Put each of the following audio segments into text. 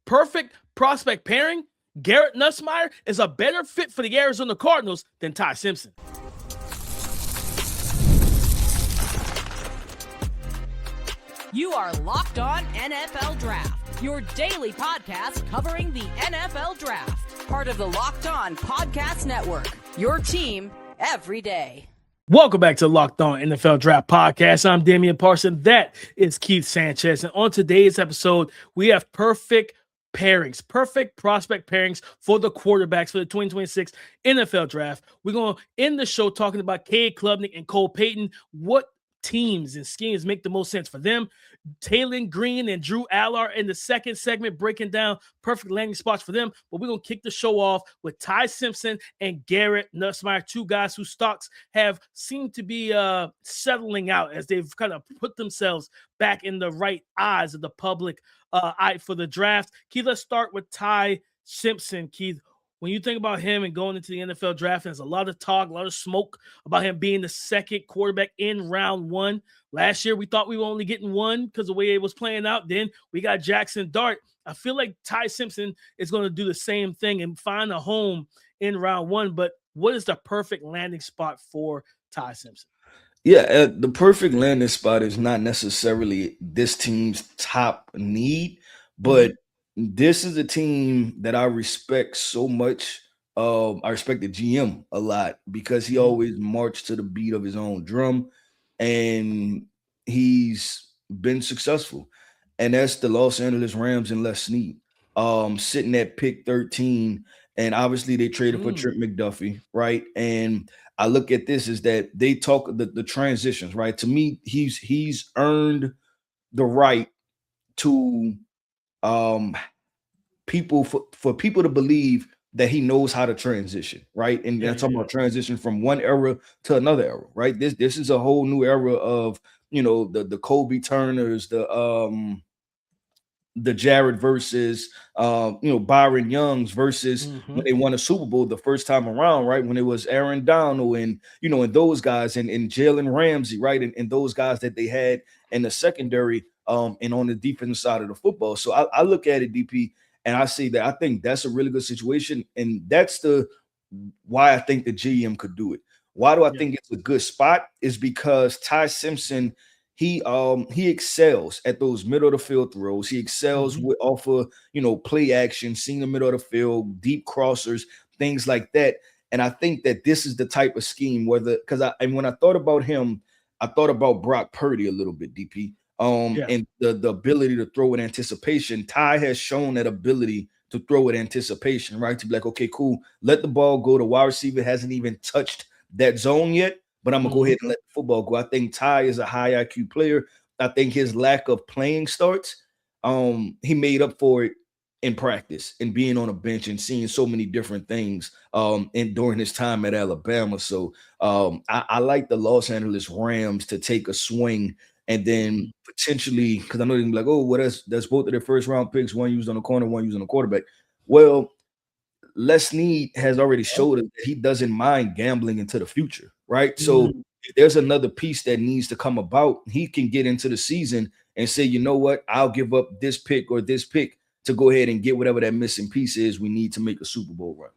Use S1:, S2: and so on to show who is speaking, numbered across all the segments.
S1: perfect prospect pairing, Garrett Nussmeier is a better fit for the Arizona Cardinals than Ty Simpson.
S2: You are Locked On NFL Draft, your daily podcast covering the NFL Draft. Part of the Locked On Podcast Network, your team every day.
S1: Welcome back to Locked On NFL Draft Podcast. I'm Damian Parson. That is Keith Sanchez. And on today's episode, we have perfect pairings, perfect prospect pairings for the quarterbacks for the 2026 NFL Draft. We're going to end the show talking about Cade Klubnik and Cole Payton. What teams and schemes make the most sense for them? Taylen Green and Drew Allar in the second segment, breaking down perfect landing spots for them. But we're going to kick the show off with Ty Simpson and Garrett Nussmeier, two guys whose stocks have seemed to be settling out as they've kind of put themselves back in the right eyes of the public eye for the draft. Keith, let's start with Ty Simpson. Keith, when you think about him and going into the NFL draft, there's a lot of talk, a lot of smoke about him being the second quarterback in round one. Last year, we thought we were only getting one because the way it was playing out. Then we got Jackson Dart. I feel like Ty Simpson is going to do the same thing and find a home in round one. But what is the perfect landing spot for Ty Simpson?
S3: Yeah, the perfect landing spot is not necessarily this team's top need, but this is a team that I respect so much. I respect the GM a lot because he always marched to the beat of his own drum, and he's been successful. And that's the Los Angeles Rams and Les Snead, sitting at pick 13. And obviously they traded for Trent McDuffie, right? And I look at this as that they talk the transitions, right? To me, he's earned the right to people for people to believe that he knows how to transition, right? And I'm talking about transition from one era to another era, right? This is a whole new era of, you know, the Kobe Turners, the Jared versus Byron Youngs versus when they won a Super Bowl the first time around, right? When it was Aaron Donald and and those guys and Jalen Ramsey, right? And those guys that they had in the secondary and on the defensive side of the football. So I look at it, DP, and I see that I think that's a really good situation. And that's why I think the GM could do it. Why do I think it's a good spot? Is because Ty Simpson, he excels at those middle of the field throws. He excels off of play action, seeing the middle of the field, deep crossers, things like that. And I think that this is the type of scheme when I thought about him, I thought about Brock Purdy a little bit, DP. And the ability to throw with anticipation. Ty has shown that ability to throw with anticipation, right? To be like, okay, cool, let the ball go. The wide receiver hasn't even touched that zone yet, but I'm gonna go ahead and let the football go. I think Ty is a high IQ player. I think his lack of playing starts, he made up for it in practice and being on a bench and seeing so many different things and during his time at Alabama. So I like the Los Angeles Rams to take a swing. And then potentially, because I know they're gonna be like, oh, well, that's both of their first round picks, one used on the corner, one used on the quarterback. Well, Les Snead has already showed us that he doesn't mind gambling into the future, right? So if there's another piece that needs to come about, he can get into the season and say, you know what, I'll give up this pick or this pick to go ahead and get whatever that missing piece is we need to make a Super Bowl run.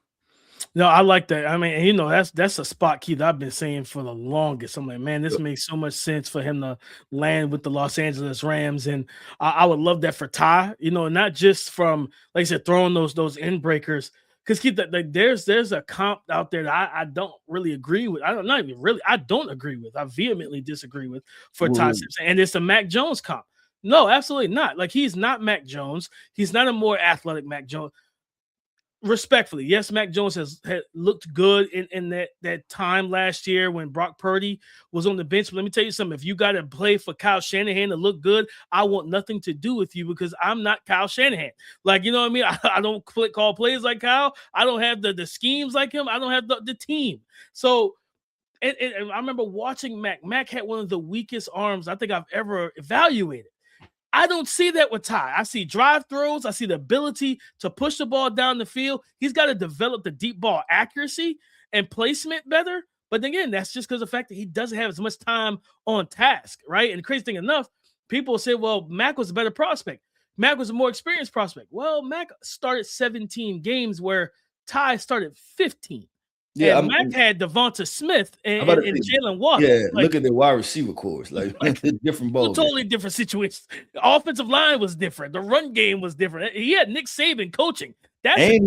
S1: No, I like that. I mean, that's a spot, Keith, I've been saying for the longest. I'm like, man, this makes so much sense for him to land with the Los Angeles Rams. And I would love that for Ty, not just from, like I said, throwing those end breakers. Because Keith, there's a comp out there that I don't really agree with. I don't agree with. I vehemently disagree with for Ty Simpson. And it's a Mac Jones comp. No, absolutely not. Like, he's not Mac Jones. He's not a more athletic Mac Jones. Respectfully, yes, Mac Jones had looked good in that time last year when Brock Purdy was on the bench. But let me tell you something. If you got to play for Kyle Shanahan to look good, I want nothing to do with you because I'm not Kyle Shanahan. Like, you know what I mean? I don't call plays like Kyle. I don't have the schemes like him. I don't have the team. So and I remember watching Mac. Mac had one of the weakest arms I think I've ever evaluated. I don't see that with Ty. I see drive throws. I see the ability to push the ball down the field. He's got to develop the deep ball accuracy and placement better. But again, that's just because of the fact that he doesn't have as much time on task, right? And the crazy thing enough, people say, well, Mac was a better prospect. Mac was a more experienced prospect. Well, Mac started 17 games where Ty started 15.
S3: Yeah,
S1: And Mac had Devonta Smith and
S3: say,
S1: Jalen Waddle.
S3: yeah, look at the wide receiver cores, like different ball.
S1: Totally different situations. The offensive line was different. The run game was different. He had Nick Saban coaching.
S3: I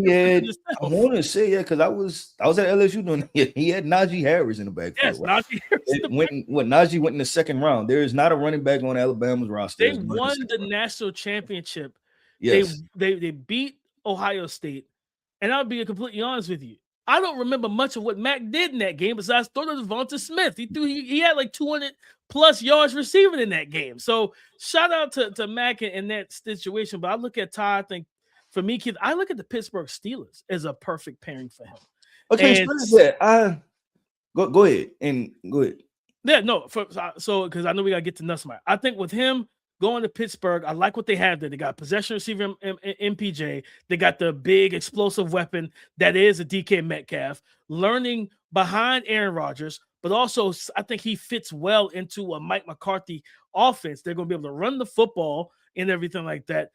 S3: want to say, because I was at LSU doing he had Najee Harris in the backfield.
S1: Yes, Najee Harris.
S3: When Najee went in the second round, there is not a running back on Alabama's roster.
S1: They won the national championship.
S3: Yes.
S1: They beat Ohio State. And I'll be completely honest with you. I don't remember much of what Mac did in that game besides throw to Devonta Smith. He had like 200 plus yards receiving in that game. So shout out to Mac in that situation. But I look at Ty, I think for me, Keith, I look at the Pittsburgh Steelers as a perfect pairing for him.
S3: Okay, go ahead.
S1: Yeah, no, so because I know we gotta get to Nussmeier. I think with him going to Pittsburgh, I like what they have there. They got possession receiver MPJ. They got the big explosive weapon that is a DK Metcalf, learning behind Aaron Rodgers, but also I think he fits well into a Mike McCarthy offense. They're going to be able to run the football and everything like that.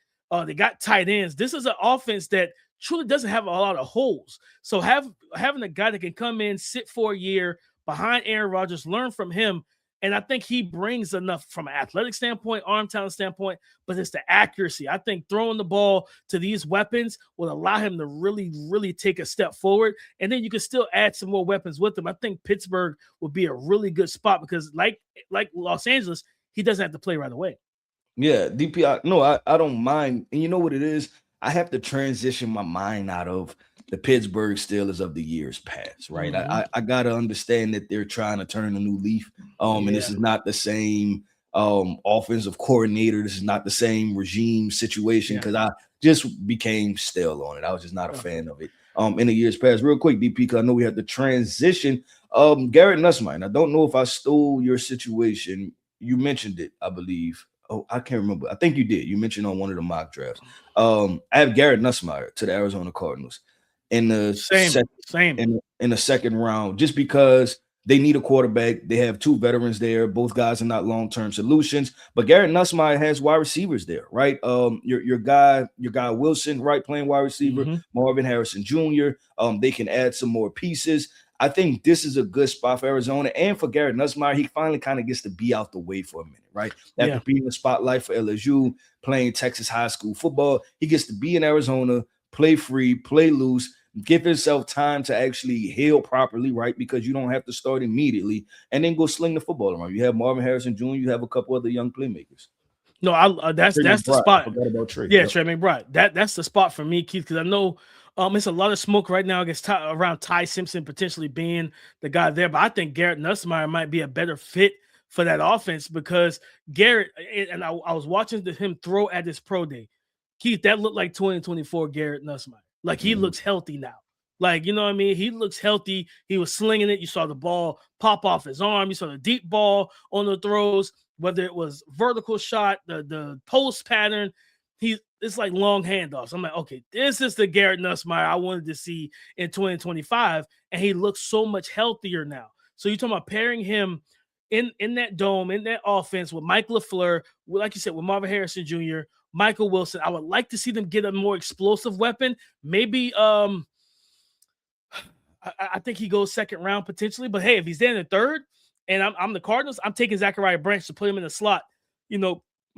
S1: They got tight ends. This is an offense that truly doesn't have a lot of holes. So having a guy that can come in, sit for a year behind Aaron Rodgers, learn from him. And I think he brings enough from an athletic standpoint, arm talent standpoint, but it's the accuracy. I think throwing the ball to these weapons will allow him to really, really take a step forward. And then you can still add some more weapons with him. I think Pittsburgh would be a really good spot because like Los Angeles, he doesn't have to play right away.
S3: Yeah, DP, I don't mind. And you know what it is? I have to transition my mind out of the Pittsburgh Steelers of the years past, right? Mm-hmm. I got to understand that they're trying to turn a new leaf. And this is not the same offensive coordinator. This is not the same regime situation because I just became stale on it. I was just not a fan of it in the years past. Real quick, DP, because I know we have to transition. Garrett Nussmeier. I don't know if I stole your situation. You mentioned it, I believe. Oh, I can't remember. I think you did. You mentioned on one of the mock drafts. I have Garrett Nussmeier to the Arizona Cardinals in the in the second round, just because they need a quarterback. They have two veterans there. Both guys are not long-term solutions, but Garrett Nussmeier has wide receivers there, right? Your guy Wilson, right, playing wide receiver, Marvin Harrison Jr. They can add some more pieces. I think this is a good spot for Arizona and for Garrett Nussmeier. He finally kind of gets to be out the way for a minute, right? After being in the spotlight for LSU, playing Texas high school football, he gets to be in Arizona, play free, play loose, give himself time to actually heal properly, right? Because you don't have to start immediately and then go sling the football around. You have Marvin Harrison Jr., you have a couple other young playmakers.
S1: No, that's the spot.
S3: I forgot about Trey.
S1: Trey McBride. That's the spot for me, Keith, because I know it's a lot of smoke right now around Ty Simpson potentially being the guy there, but I think Garrett Nussmeier might be a better fit for that offense because Garrett, and I was watching him throw at his pro day. Keith, that looked like 2024 Garrett Nussmeier. Like he looks healthy now. Like, you know what I mean? He looks healthy. He was slinging it. You saw the ball pop off his arm. You saw the deep ball on the throws, whether it was vertical shot, the post pattern. It's like long handoffs. I'm like, okay, this is the Garrett Nussmeier I wanted to see in 2025, and he looks so much healthier now. So you're talking about pairing him in that dome, in that offense with Mike LaFleur, like you said, with Marvin Harrison Jr., Michael Wilson. I would like to see them get a more explosive weapon. Maybe I think he goes second round potentially, but hey, if he's there in the third and I'm the Cardinals, I'm taking Zachariah Branch to put him in the slot,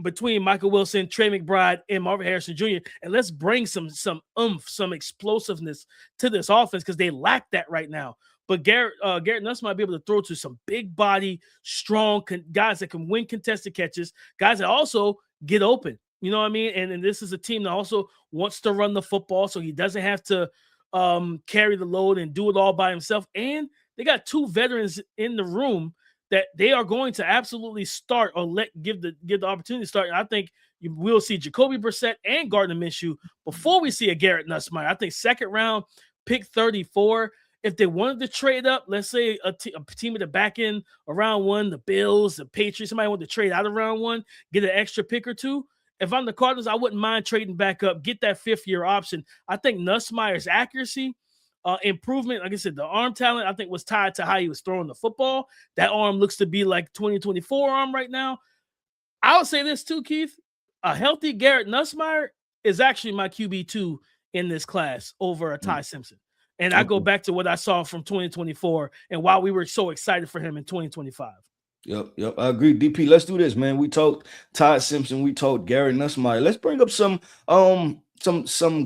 S1: between Michael Wilson, Trey McBride, and Marvin Harrison Jr. And let's bring some some explosiveness to this offense because they lack that right now. But Garrett Nussmeier might be able to throw to some big body, strong guys that can win contested catches, guys that also get open. You know what I mean? And this is a team that also wants to run the football, so he doesn't have to carry the load and do it all by himself. And they got two veterans in the room that they are going to absolutely start or give the opportunity to start. And I think we'll see Jacoby Brissett and Gardner Minshew before we see a Garrett Nussmeier. I think second round, pick 34. If they wanted to trade up, let's say a team at the back end around one, the Bills, the Patriots, somebody wanted to trade out of round one, get an extra pick or two. If I'm the Cardinals, I wouldn't mind trading back up, get that fifth-year option. I think Nussmeier's accuracy, improvement, like I said, the arm talent, I think was tied to how he was throwing the football. That arm looks to be like 2024 arm right now. I would say this too, Keith. a healthy Garrett Nussmeier is actually my QB2 in this class over a Ty Simpson. And I go back to what I saw from 2024 and why we were so excited for him in 2025.
S3: Yep. I agree. DP, let's do this, man. We talked Ty Simpson, we talked Garrett Nussmeier. Let's bring up some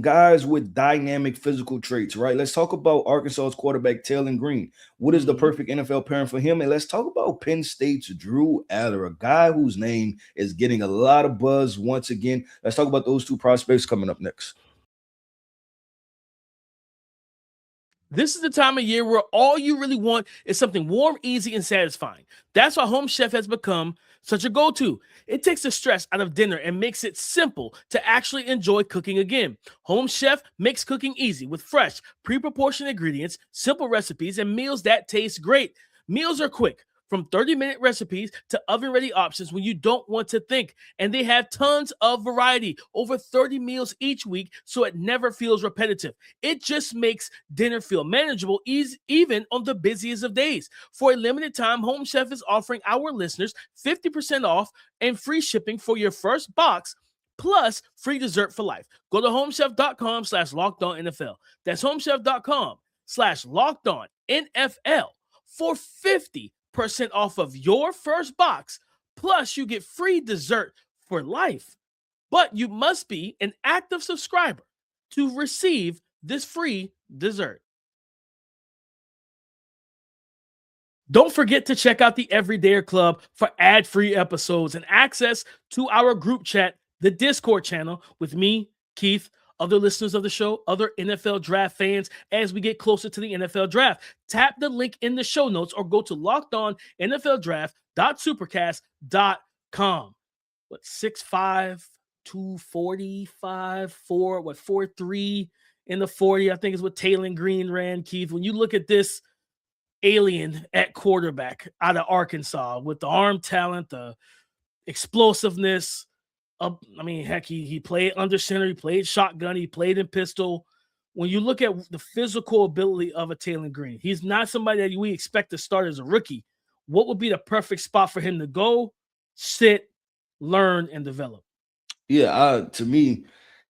S3: guys with dynamic physical traits, right? Let's talk about Arkansas's quarterback Taylen Green. What is the perfect NFL pairing for him? And let's talk about Penn State's Drew Allar, a guy whose name is getting a lot of buzz once again. Let's talk about those two prospects coming up next.
S1: This is the time of year where all you really want is something warm, easy, and satisfying. That's why Home Chef has become such a go-to. It takes the stress out of dinner and makes it simple to actually enjoy cooking again. Home Chef makes cooking easy with fresh, pre-proportioned ingredients, simple recipes, and meals that taste great. Meals are quick, from 30-minute recipes to oven-ready options when you don't want to think. And they have tons of variety, over 30 meals each week, so it never feels repetitive. It just makes dinner feel manageable, even on the busiest of days. For a limited time, Home Chef is offering our listeners 50% off and free shipping for your first box, plus free dessert for life. Go to homechef.com/lockedonnfl. That's homechef.com/lockedonnfl for 50% off of your first box, plus you get free dessert for life. But you must be an active subscriber to receive this free dessert. Don't forget to check out the Everydayer Club for ad-free episodes and access to our group chat, the Discord channel, with me, Keith, other listeners of the show, other NFL draft fans, as we get closer to the NFL draft. Tap the link in the show notes or go to lockedonnfldraft.supercast.com. 6'5", 245, 4'3" in the 40, I think is what Taylen Green ran, Keith. When you look at this alien at quarterback out of Arkansas with the arm talent, the explosiveness, heck, he played under center, he played shotgun, he played in pistol. When you look at the physical ability of a Taylen Green, he's not somebody that we expect to start as a rookie. What would be the perfect spot for him to go, sit, learn, and develop?
S3: Yeah, to me,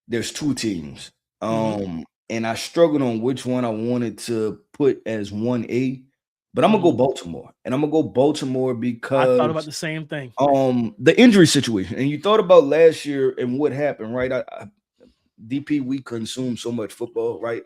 S3: there's two teams. And I struggled on which one I wanted to put as 1A. But I'm gonna go Baltimore, and I'm gonna go Baltimore because
S1: I thought about the same thing.
S3: The injury situation, and you thought about last year and what happened, right? DP, we consume so much football, right?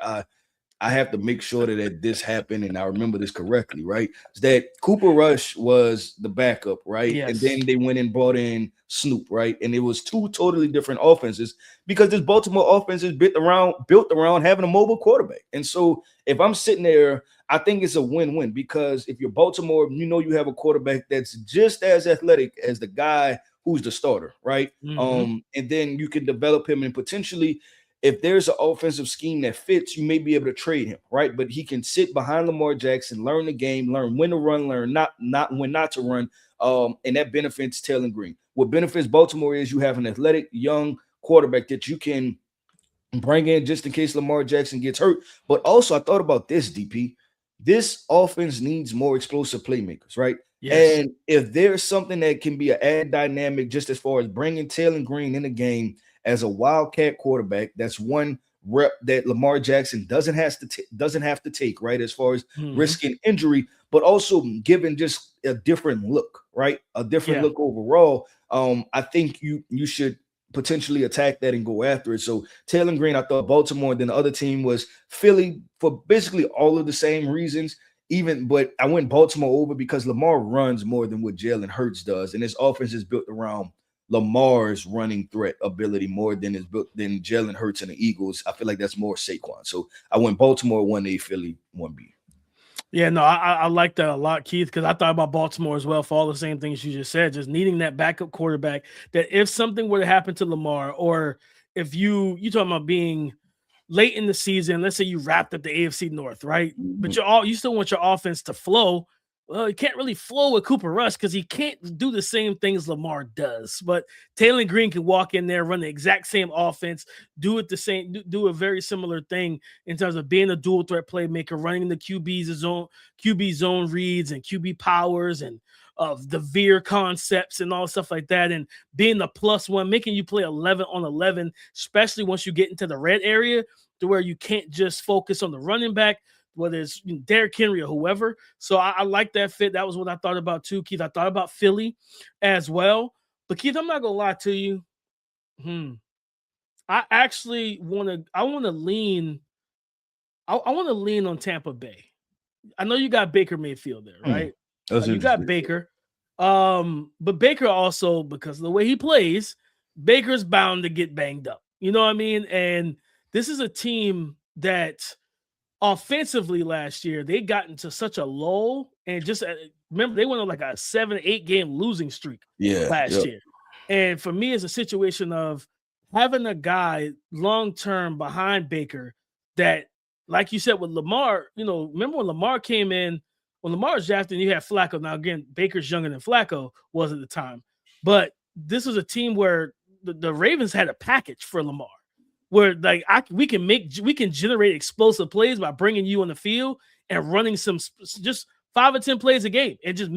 S3: I have to make sure that this happened, and I remember this correctly, right? It's that Cooper Rush was the backup, right?
S1: Yes.
S3: And then they went and brought in Snoop, right? And it was two totally different offenses because this Baltimore offense is built around having a mobile quarterback. And so if I'm sitting there, I think it's a win-win because if you're Baltimore, you know you have a quarterback that's just as athletic as the guy who's the starter, right? And then you can develop him and potentially, if there's an offensive scheme that fits, you may be able to trade him, right? But he can sit behind Lamar Jackson, learn the game, learn when to run, learn not when not to run, and that benefits Taylen Green. What benefits Baltimore is you have an athletic young quarterback that you can bring in just in case Lamar Jackson gets hurt. But also, I thought about this, DP. This offense needs more explosive playmakers, right?
S1: Yes.
S3: And if there's something that can be an add dynamic just as far as bringing Taylen Green in the game as a wildcat quarterback, that's one rep that Lamar Jackson doesn't have to take, right? As far as risking injury, but also giving just a different look, right? A different look overall. I think you should potentially attack that and go after it. So Taylen Green, I thought Baltimore, then the other team was Philly for basically all of the same reasons. But I went Baltimore over because Lamar runs more than what Jalen Hurts does, and his offense is built around Lamar's running threat ability more than Jalen Hurts and the Eagles. I feel like that's more Saquon. So I went Baltimore 1A, Philly 1B.
S1: Yeah, no, I like that a lot, Keith, because I thought about Baltimore as well for all the same things you just said, just needing that backup quarterback that if something were to happen to Lamar, or if you talking about being late in the season, let's say you wrapped up the AFC North, right? But you still want your offense to flow. Well, you can't really flow with Cooper Rush because he can't do the same things Lamar does. But Taylen Green can walk in there, run the exact same offense, do a very similar thing in terms of being a dual threat playmaker, running the QB zone reads and QB powers, and the veer concepts and all stuff like that, and being the +1, making you play 11 on 11, especially once you get into the red area, to where you can't just focus on the running back, whether it's Derrick Henry or whoever. So I like that fit. That was what I thought about too, Keith. I thought about Philly as well. But Keith, I'm not gonna lie to you. I actually want to lean on Tampa Bay. I know you got Baker Mayfield there, right? You got Baker. But Baker also, because of the way he plays, Baker's bound to get banged up. You know what I mean? And this is a team that offensively last year, they got into such a lull, and just remember, they went on like a 7-8 game losing streak last year. And for me, it's a situation of having a guy long-term behind Baker that, like you said, with Lamar, remember when Lamar came in, when Lamar was drafted, you had Flacco. Now, again, Baker's younger than Flacco was at the time. But this was a team where the Ravens had a package for Lamar, where like we can generate explosive plays by bringing you on the field and running some just 5 or 10 plays a game and just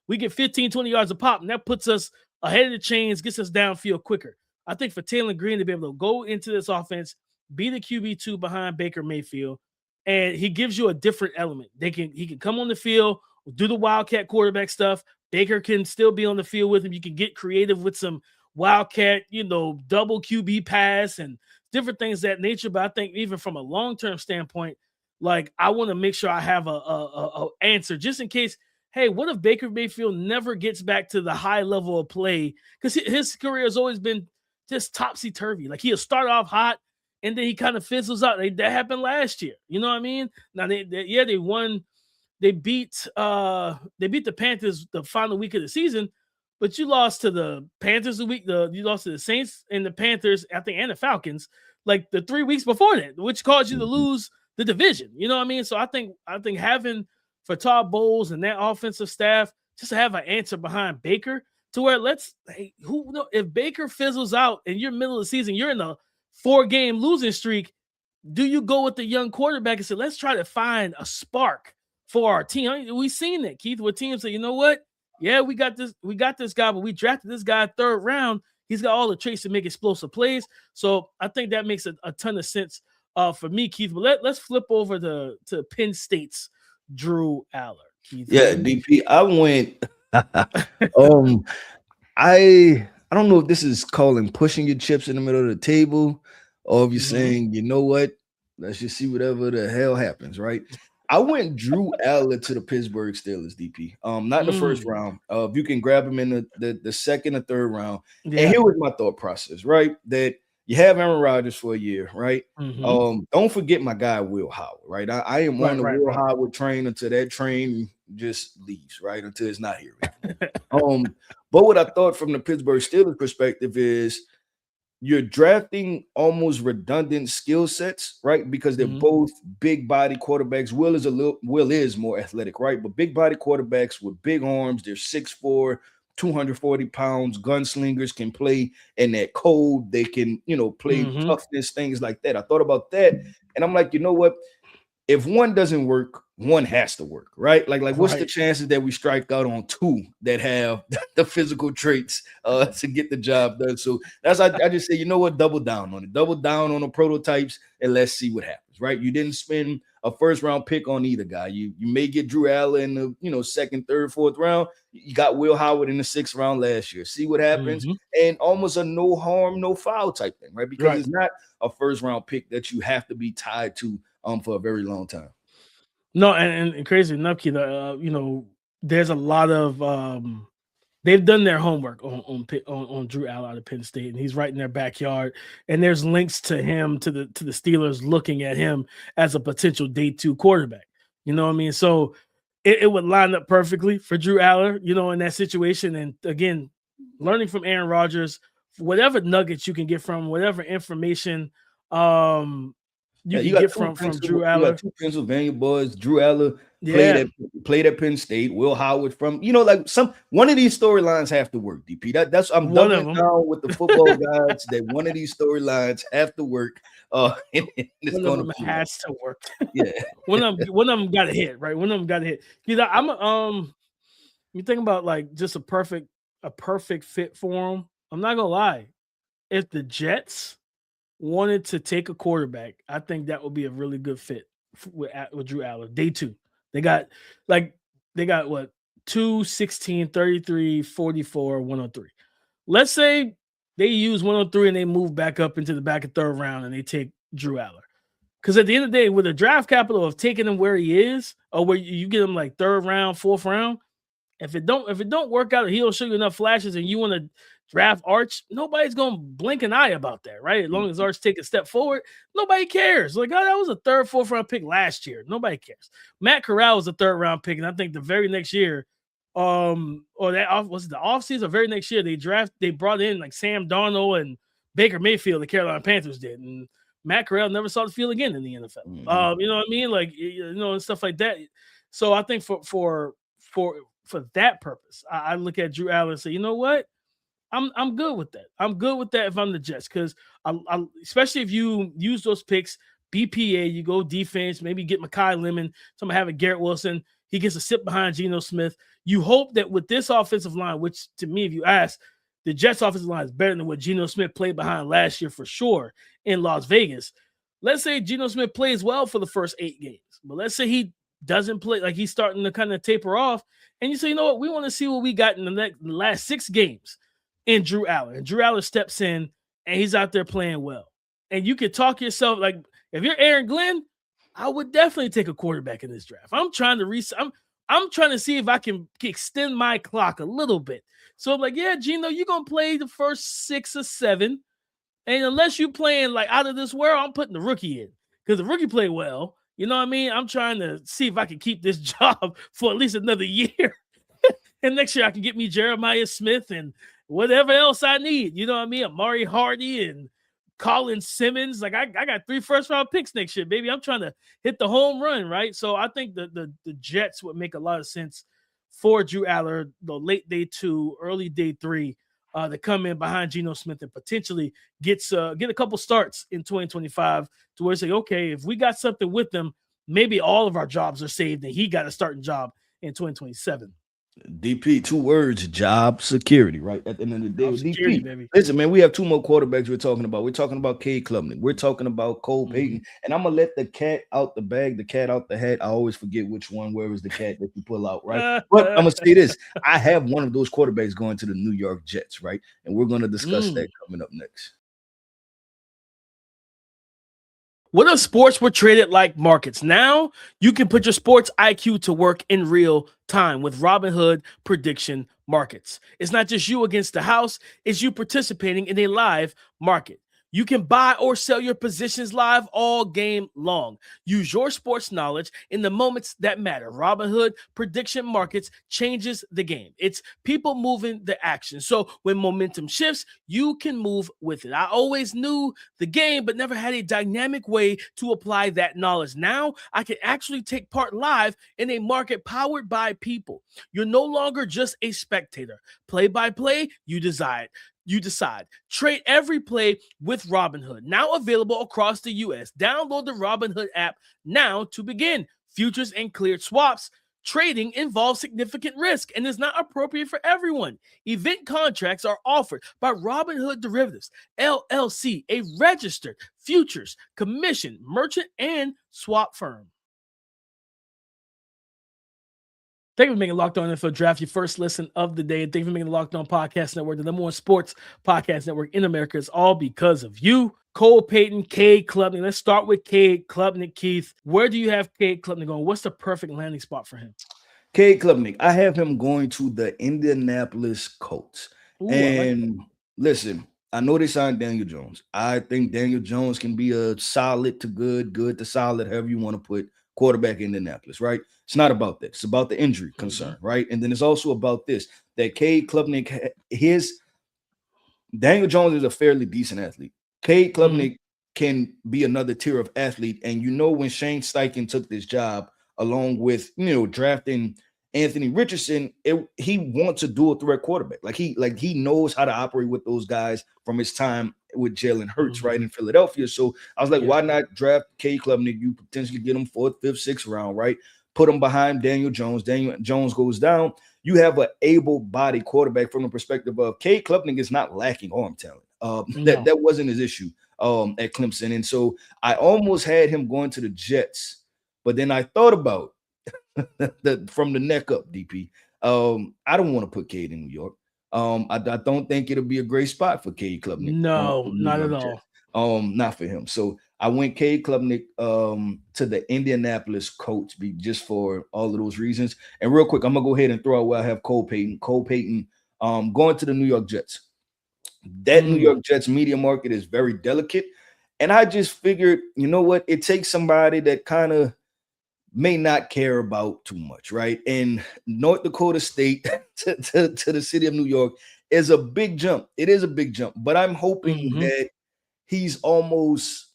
S1: we get 15, 20 yards a pop, and that puts us ahead of the chains, gets us downfield quicker. I think for Taylen Green to be able to go into this offense, be the QB2 behind Baker Mayfield, and he gives you a different element. He can come on the field, do the wildcat quarterback stuff. Baker can still be on the field with him. You can get creative with some wildcat, double QB pass and different things of that nature. But I think even from a long-term standpoint, like I want to make sure I have a answer just in case. Hey, what if Baker Mayfield never gets back to the high level of play? Because his career has always been just topsy-turvy. Like he'll start off hot and then he kind of fizzles out. That happened last year. You know what I mean? Now they won. They beat the Panthers the final week of the season, but you lost to the Panthers you lost to the Saints and the Panthers, I think, and the Falcons like the 3 weeks before that, which caused you to lose the division. You know what I mean? So I think having for Todd Bowles and that offensive staff just to have an answer behind Baker to where if Baker fizzles out and you're middle of the season, you're in a 4-game losing streak, do you go with the young quarterback and say, let's try to find a spark for our team? I mean, we've seen that, Keith, with teams say, you know what? Yeah, we got this guy, but we drafted this guy 3rd round. He's got all the traits to make explosive plays. So I think that makes a ton of sense for me, Keith. But let's flip over to Penn State's Drew Allar. Keith.
S3: Yeah, DP. I went. I don't know if this is calling pushing your chips in the middle of the table, or if you're saying, you know what, let's just see whatever the hell happens, right? I went Drew Allar to the Pittsburgh Steelers, DP. Not in the 1st round. If you can grab him in the 2nd or 3rd round. Yeah. And here was my thought process, right? That you have Aaron Rodgers for a year, right? Don't forget my guy, Will Howard, right? I am on the Will Howard train until that train just leaves, right? Until it's not here. But what I thought from the Pittsburgh Steelers perspective is you're drafting almost redundant skill sets, right? Because they're both big body quarterbacks. Will is more athletic, right? But big body quarterbacks with big arms, they're 6'4", 240 pounds, gunslingers, can play in that cold. They can, play toughness, things like that. I thought about that, and I'm like, you know what? If one doesn't work, one has to work, right? Like what's the chances that we strike out on 2 that have the physical traits to get the job done? So I just say, you know what? Double down on it. Double down on the prototypes, and let's see what happens, right? You didn't spend a 1st round pick on either guy. You may get Drew Allar in the 2nd, 3rd, 4th round. You got Will Howard in the 6th round last year. See what happens, and almost a no harm, no foul type thing, right? Because it's not a 1st round pick that you have to be tied to for a very long time.
S1: No, and crazy enough, Keith, there's a lot of they've done their homework on Drew Allar out of Penn State, and he's right in their backyard. And there's links to him to the Steelers looking at him as a potential day 2 quarterback. You know what I mean? So it would line up perfectly for Drew Allar, in that situation. And again, learning from Aaron Rodgers, whatever nuggets you can get from, whatever information you can get from Drew Allar.
S3: You got 2 Pennsylvania boys. Drew Allar played at Penn State. Will Howard from, one of these storylines have to work, DP. That's I'm doubling down with the football guys that one of these storylines have to work.
S1: And it's one of them has to work. Yeah. one of them got to hit, right? One of them got to hit. I'm You think about like just a perfect fit for him. I'm not gonna lie. If the Jets wanted to take a quarterback, I think that would be a really good fit with Drew Allar. Day 2. They got what 2, 16, 33, 44, 103. Let's say they use 103 and they move back up into the back of 3rd round and they take Drew Allar. Because at the end of the day, with a draft capital of taking him where he is, or where you get him like 3rd round, 4th round, if it don't work out, he don't show you enough flashes, and you want to draft Arch, nobody's gonna blink an eye about that, right? As long as Arch take a step forward, nobody cares. Like, oh, that was a 3rd, 4th round pick last year. Nobody cares. Matt Corral was a 3rd round pick, and I think the very next year, or that was it the offseason, or very next year, they brought in like Sam Darnold and Baker Mayfield, the Carolina Panthers did, and Matt Corral never saw the field again in the NFL. You know what I mean? Like, and stuff like that. So I think for that purpose, I look at Drew Allar and say, you know what? I'm good with that. I'm good with that if I'm the Jets, because I especially if you use those picks, BPA, you go defense, maybe get Mekhi Lemon, some have a Garrett Wilson. He gets a sit behind Geno Smith. You hope that with this offensive line, which to me, if you ask, the Jets offensive line is better than what Geno Smith played behind last year for sure in Las Vegas. Let's say Geno Smith plays well for the first 8 games, but let's say he doesn't play, like he's starting to kind of taper off, and you say, you know what, we want to see what we got in the last 6 games in Drew Allar. And Drew Allar steps in, and he's out there playing well. And you can talk yourself, like, if you're Aaron Glenn, I would definitely take a quarterback in this draft. I'm trying to I'm trying to see if I can extend my clock a little bit. So I'm like, yeah, Geno, you're going to play the first 6 or 7. And unless you're playing like out of this world, I'm putting the rookie in, because the rookie played well. You know what I mean? I'm trying to see if I can keep this job for at least another year. And next year I can get me Jeremiah Smith and whatever else I need. You know what I mean? Amari Hardy and Colin Simmons. Like, I got 3 first-round picks next year, baby. I'm trying to hit the home run, right? So I think the Jets would make a lot of sense for Drew Allar, the late day 2, early day 3, to come in behind Geno Smith and potentially get a couple starts in 2025 to where say, okay, if we got something with them, maybe all of our jobs are saved and he got a starting job in 2027.
S3: DP, 2 words: job security, right? At the end of the day,
S1: security,
S3: DP,
S1: baby.
S3: listen, man, we have 2 more quarterbacks we're talking about. We're talking about Cade Klubnik. We're talking about Cole Payton. And I'm going to let the cat out the bag, the cat out the hat. I always forget which one, where is the cat that you pull out, right? But I'm going to say this. I have one of those quarterbacks going to the New York Jets, right? And we're going to discuss that coming up next.
S1: What if sports were traded like markets? Now you can put your sports IQ to work in real time with Robinhood prediction markets. It's not just you against the house, it's you participating in a live market. You can buy or sell your positions live all game long. Use your sports knowledge in the moments that matter. Robinhood prediction markets changes the game. It's people moving the action. So when momentum shifts, you can move with it. I always knew the game, but never had a dynamic way to apply that knowledge. Now I can actually take part live in a market powered by people. You're no longer just a spectator. Play by play, you decide. Trade every play with Robinhood, now available across the U.S. Download the Robinhood app now to begin. Futures and cleared swaps. Trading involves significant risk and is not appropriate for everyone. Event contracts are offered by Robinhood Derivatives, LLC, a registered futures, commission, merchant, and swap firm. Thank you for making Locked On NFL Draft your first listen of the day. And thank you for making the Locked On Podcast Network the #1 sports podcast network in America. It's all because of you. Cole Payton, Cade Klubnik. Let's start with Cade Klubnik, Keith. Where do you have Cade Klubnik going? What's the perfect landing spot for him?
S3: Cade Klubnik, I have him going to the Indianapolis Colts.
S1: Ooh,
S3: and listen, I know they signed Daniel Jones. I think Daniel Jones can be a solid to good to solid, however you want to put quarterback in Indianapolis, right? It's not about that. It's about the injury concern, right? And then it's also about this, that Cade Klubnik, Daniel Jones is a fairly decent athlete. Cade Klubnik can be another tier of athlete. And you know, when Shane Steichen took this job, along with, drafting Anthony Richardson, he wants a dual threat quarterback. Like he knows how to operate with those guys from his time with Jalen Hurts, right, in Philadelphia. So I was like, why not draft Cade Klubnik? You potentially get him 4th, 5th, 6th round, right? put him behind Daniel Jones. Daniel Jones goes down. You have an able-bodied quarterback from the perspective of Cade Klubnik is not lacking arm talent. That wasn't his issue at Clemson. And so I almost had him going to the Jets, but then I thought about from the neck up, DP. I don't want to put Cade in New York. I don't think it'll be a great spot for Cade Klubnik.
S1: No, not at all.
S3: Not for him. So I went Cade Klubnik to the Indianapolis Colts just for all of those reasons. And real quick, I'm gonna go ahead and throw out where I have Cole Payton. Cole Payton going to the New York Jets. That New York Jets media market is very delicate. And I just figured, you know what? It takes somebody that kind of may not care about too much, right? And North Dakota State to the city of New York is a big jump. It is a big jump, but I'm hoping that he's almost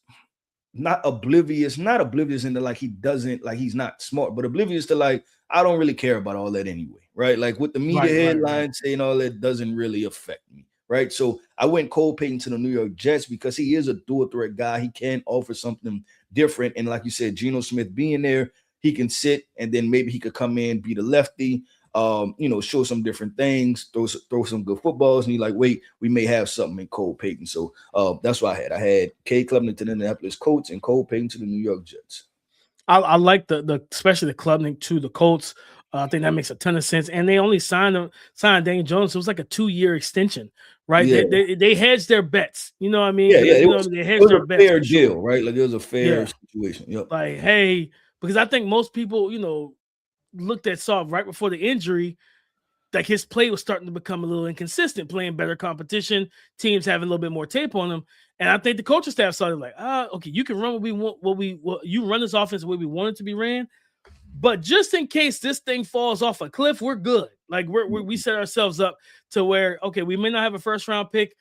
S3: not oblivious into like he's not smart, but oblivious to like, I don't really care about all that anyway, right? Like with the media headlines saying all that doesn't really affect me, right? So I went Cole Payton to the New York Jets because he is a dual threat guy. He can offer something different. And like you said, Geno Smith being there, he can sit and then maybe he could come in, be the lefty, show some different things, throw some good footballs. And you're like, wait, we may have something in Cole Payton. So that's what I had. I had Cade Klubnik to the Indianapolis Colts and Cole Payton to the New York Jets.
S1: I like especially the Klubnik to the Colts. I think that makes a ton of sense. And they only signed Daniel Jones. So it was like a 2-year extension, right? Yeah. They hedged their bets. You know what I mean?
S3: It was a fair deal, right? Like it was a fair situation. Yep.
S1: Like, hey, because I think most people, saw right before the injury, like his play was starting to become a little inconsistent, playing better competition, teams having a little bit more tape on him. And I think the coaching staff started like, okay, you can run what we want, you run this offense the way we want it to be ran. But just in case this thing falls off a cliff, we're good. Like we set ourselves up to where, okay, we may not have a first round pick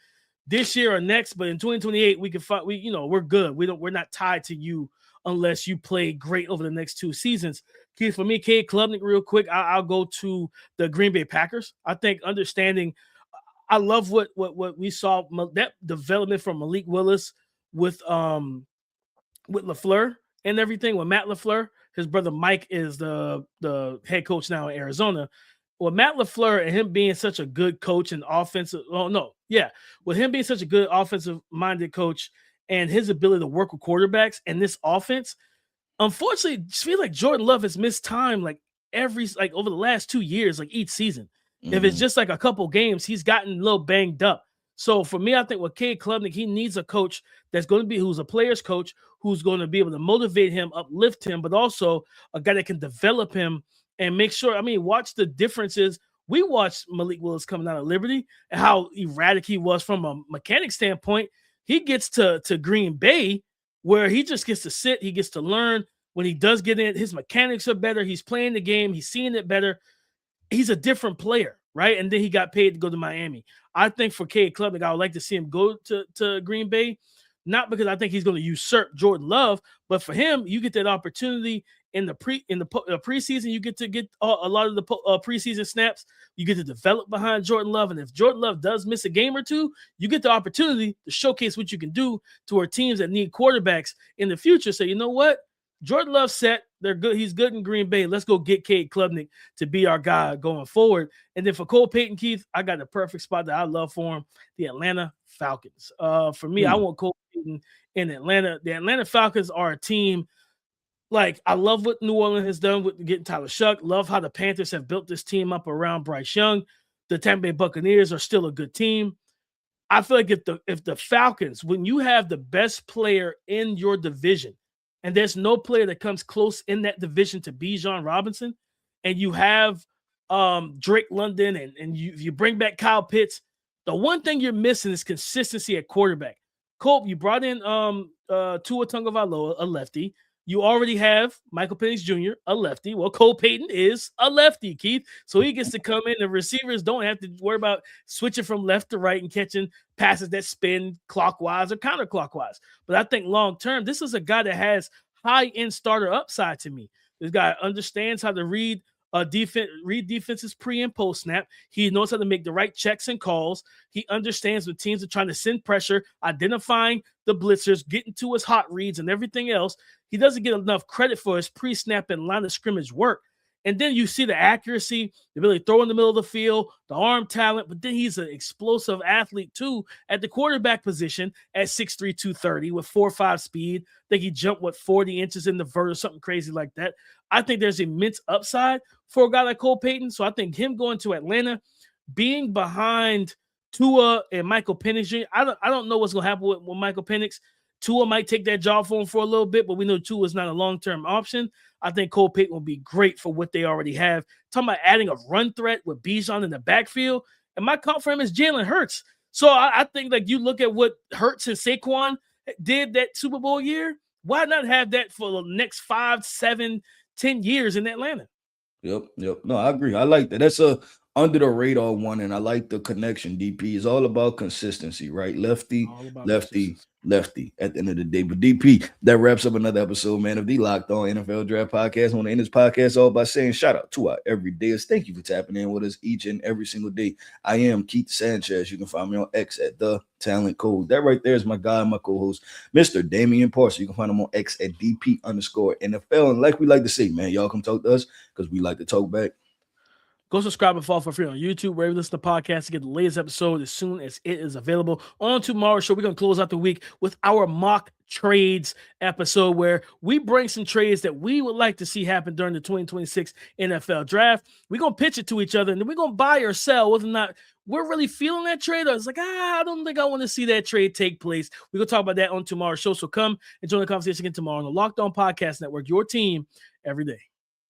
S1: this year or next, but in 2028 we can fight. We're good. We're not tied to you unless you play great over the next 2 seasons. Keith, for me, Cade Klubnik, real quick, I'll go to the Green Bay Packers. I think I love what we saw, that development from Malik Willis with LaFleur and everything, with Matt LaFleur. His brother Mike is the head coach now in Arizona. Well, Matt LaFleur and him being such a good coach and with him being such a good offensive-minded coach and his ability to work with quarterbacks and this offense, unfortunately, I feel like Jordan Love has missed time over the last 2 years, like each season. If it's just like a couple games, he's gotten a little banged up. So for me, I think with Cade Klubnik, he needs a coach who's a player's coach, who's going to be able to motivate him, uplift him, but also a guy that can develop him and make sure, watch the differences. We watched Malik Willis coming out of Liberty and how erratic he was from a mechanic standpoint. He gets to Green Bay where he just gets to sit. He gets to learn. When he does get in, his mechanics are better. He's playing the game. He's seeing it better. He's a different player, right? And then he got paid to go to Miami. I think for Cade Klubnik, I would like to see him go to Green Bay, not because I think he's going to usurp Jordan Love, but for him, you get that opportunity in the preseason. You get to get a lot of the preseason snaps. You get to develop behind Jordan Love, and if Jordan Love does miss a game or two, you get the opportunity to showcase what you can do to our teams that need quarterbacks in the future. So you know what? Jordan Love set. They're good. He's good in Green Bay. Let's go get Cade Klubnik to be our guy going forward. And then for Cole Payton, Keith, I got the perfect spot that I love for him, the Atlanta Falcons. For me, I want Cole Payton in Atlanta. The Atlanta Falcons are a team, like, I love what New Orleans has done with getting Tyler Shuck. Love how the Panthers have built this team up around Bryce Young. The Tampa Bay Buccaneers are still a good team. I feel like if the Falcons, when you have the best player in your division, and there's no player that comes close in that division to Bijan Robinson, and you have Drake London, and you bring back Kyle Pitts, the one thing you're missing is consistency at quarterback. Colt, you brought in Tua Tagovailoa, a lefty. You already have Michael Penix Jr., a lefty. Well, Cole Payton is a lefty, Keith. So he gets to come in. The receivers don't have to worry about switching from left to right and catching passes that spin clockwise or counterclockwise. But I think long-term, this is a guy that has high-end starter upside to me. This guy understands how to read read defenses pre and post snap. He knows how to make the right checks and calls. He understands when teams are trying to send pressure, identifying the blitzers, getting to his hot reads and everything else. He doesn't get enough credit for his pre-snap and line of scrimmage work. And then you see the accuracy, the ability to throw in the middle of the field, the arm talent, but then he's an explosive athlete too at the quarterback position at 6'3", 230 with 4.5 speed. I think he jumped, 40 inches in the vert or something crazy like that. I think there's immense upside for a guy like Cole Payton. So I think him going to Atlanta, being behind Tua and Michael Penix Jr., I don't know what's going to happen with Michael Penix. Tua might take that job for him for a little bit, but we know Tua is not a long-term option. I think Cole Payton will be great for what they already have. Talking about adding a run threat with Bijan in the backfield, and my comp for him is Jalen Hurts. So I think like you look at what Hurts and Saquon did that Super Bowl year, why not have that for the next 5, 7, 10 years in Atlanta?
S3: Yep. No, I agree. I like that. That's a under the radar one, and I like the connection. DP is all about consistency, right? Lefty, lefty at the end of the day. But DP, that wraps up another episode, man, of the Locked On NFL Draft Podcast. I want to end this podcast all by saying shout out to our everydayers. Thank you for tapping in with us each and every single day. I am Keith Sanchez. You can find me on X at The Talent Code. That right there is my guy, my co-host, Mr. Damian Parson. You can find him on X at DP_NFL. And like we like to say, man, y'all come talk to us because we like to talk back.
S1: Go subscribe and follow for free on YouTube, wherever you listen to podcasts to get the latest episode as soon as it is available. On tomorrow's show, we're going to close out the week with our mock trades episode where we bring some trades that we would like to see happen during the 2026 NFL draft. We're going to pitch it to each other, and then we're going to buy or sell whether or not we're really feeling that trade, or it's like, I don't think I want to see that trade take place. We're going to talk about that on tomorrow's show. So come and join the conversation again tomorrow on the Locked On Podcast Network, your team every day.